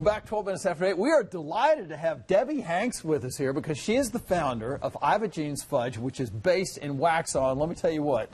Back 12 minutes after 8. We are delighted to have Debbie Hanks with us here because she is the founder of Iva Jean's Fudge, which is based in Waxhaw. And let me tell you what,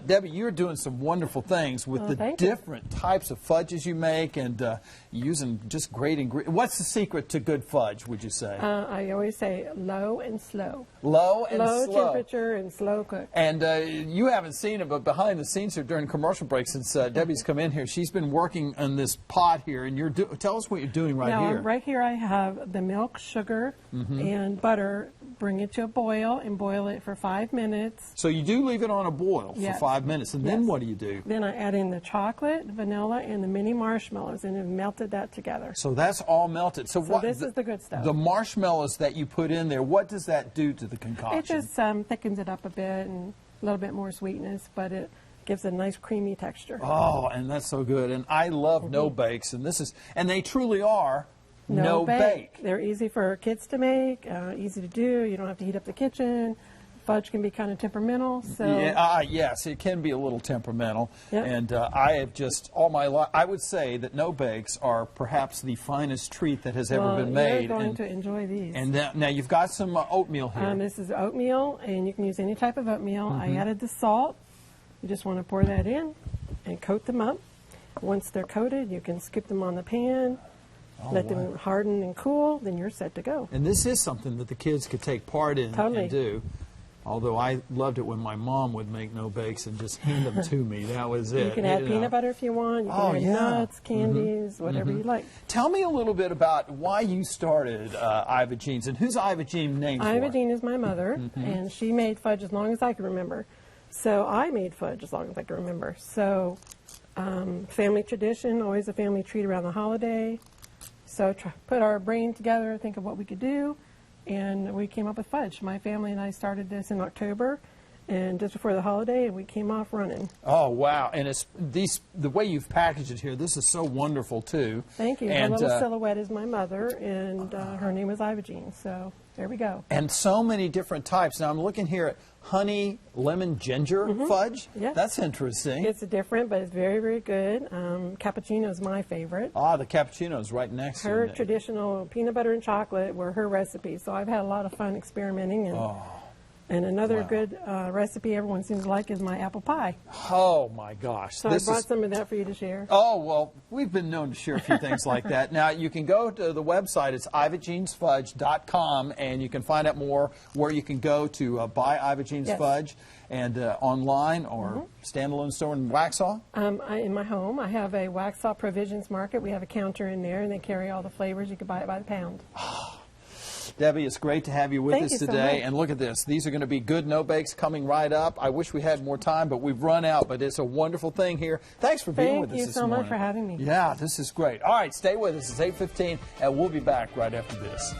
Debbie, you're doing some wonderful things with the different types of fudges you make and using just great ingredients. What's the secret to good fudge, would you say? I always say low and slow. Low and slow. Low temperature and slow cook. And you haven't seen it, but behind the scenes here during commercial break, since Debbie's come in here, she's been working on this pot here. And tell us what you're doing right here. Right here I have the milk, sugar, and butter. Bring it to a boil and boil it for 5 minutes. So you do leave it on a boil for 5 minutes, and then what do you do? Then I add in the chocolate, vanilla, and the mini marshmallows, and have melted that together. So that's all melted. So what? This is the good stuff. The marshmallows that you put in there, what does that do to the concoction? It just thickens it up a bit and a little bit more sweetness, but it gives a nice creamy texture. Oh, and that's so good. And I love no bakes, and they truly are no bake. They're easy for kids to make, easy to do. You don't have to heat up the kitchen. Fudge can be kind of temperamental. So yes, it can be a little temperamental. Yep. And I have just all my life, I would say that no bakes are perhaps the finest treat that has ever been made. You're going to enjoy these. And now you've got some oatmeal here. This is oatmeal, and you can use any type of oatmeal. I added the salt. You just want to pour that in and coat them up. Once they're coated, you can scoop them on the pan. Let them harden and cool, then you're set to go. And this is something that the kids could take part in and do. Although I loved it when my mom would make no bakes and just hand them to me. That was it. You can add peanut butter if you want. You can add nuts, candies, whatever you like. Tell me a little bit about why you started Iva Jean's, and who's Iva Jean named for? Iva Jean is my mother, and she made fudge as long as I can remember. So I made fudge as long as I can remember. So family tradition, always a family treat around the holiday. So put our brain together, think of what we could do, and we came up with fudge. My family and I started this in October, and just before the holiday, and we came off running. Oh, wow. And it's the way you've packaged it here, this is so wonderful, too. Thank you. And, my little silhouette is my mother, and her name is Iva Jean, so there we go. And so many different types. Now, I'm looking here at honey, lemon, ginger fudge. Yes. That's interesting. It's different, but it's very, very good. Cappuccino is my favorite. Ah, the cappuccino is right next to it. Her traditional peanut butter and chocolate were her recipes, so I've had a lot of fun experimenting. And another good recipe everyone seems to like is my apple pie. Oh, my gosh. So I brought some of that for you to share. Oh, well, we've been known to share a few things like that. Now, you can go to the website. It's ivajeansfudge.com, and you can find out more where you can go to buy Iva Jean's Fudge, and online or standalone store in Waxhaw? In my home, I have a Waxhaw Provisions Market. We have a counter in there, and they carry all the flavors. You can buy it by the pound. Debbie, it's great to have you with us today. And look at this. These are going to be good no-bakes coming right up. I wish we had more time, but we've run out. But it's a wonderful thing here. Thanks for being with us this morning. Thank you so much for having me. Yeah, this is great. All right, stay with us. It's 8:15, and we'll be back right after this.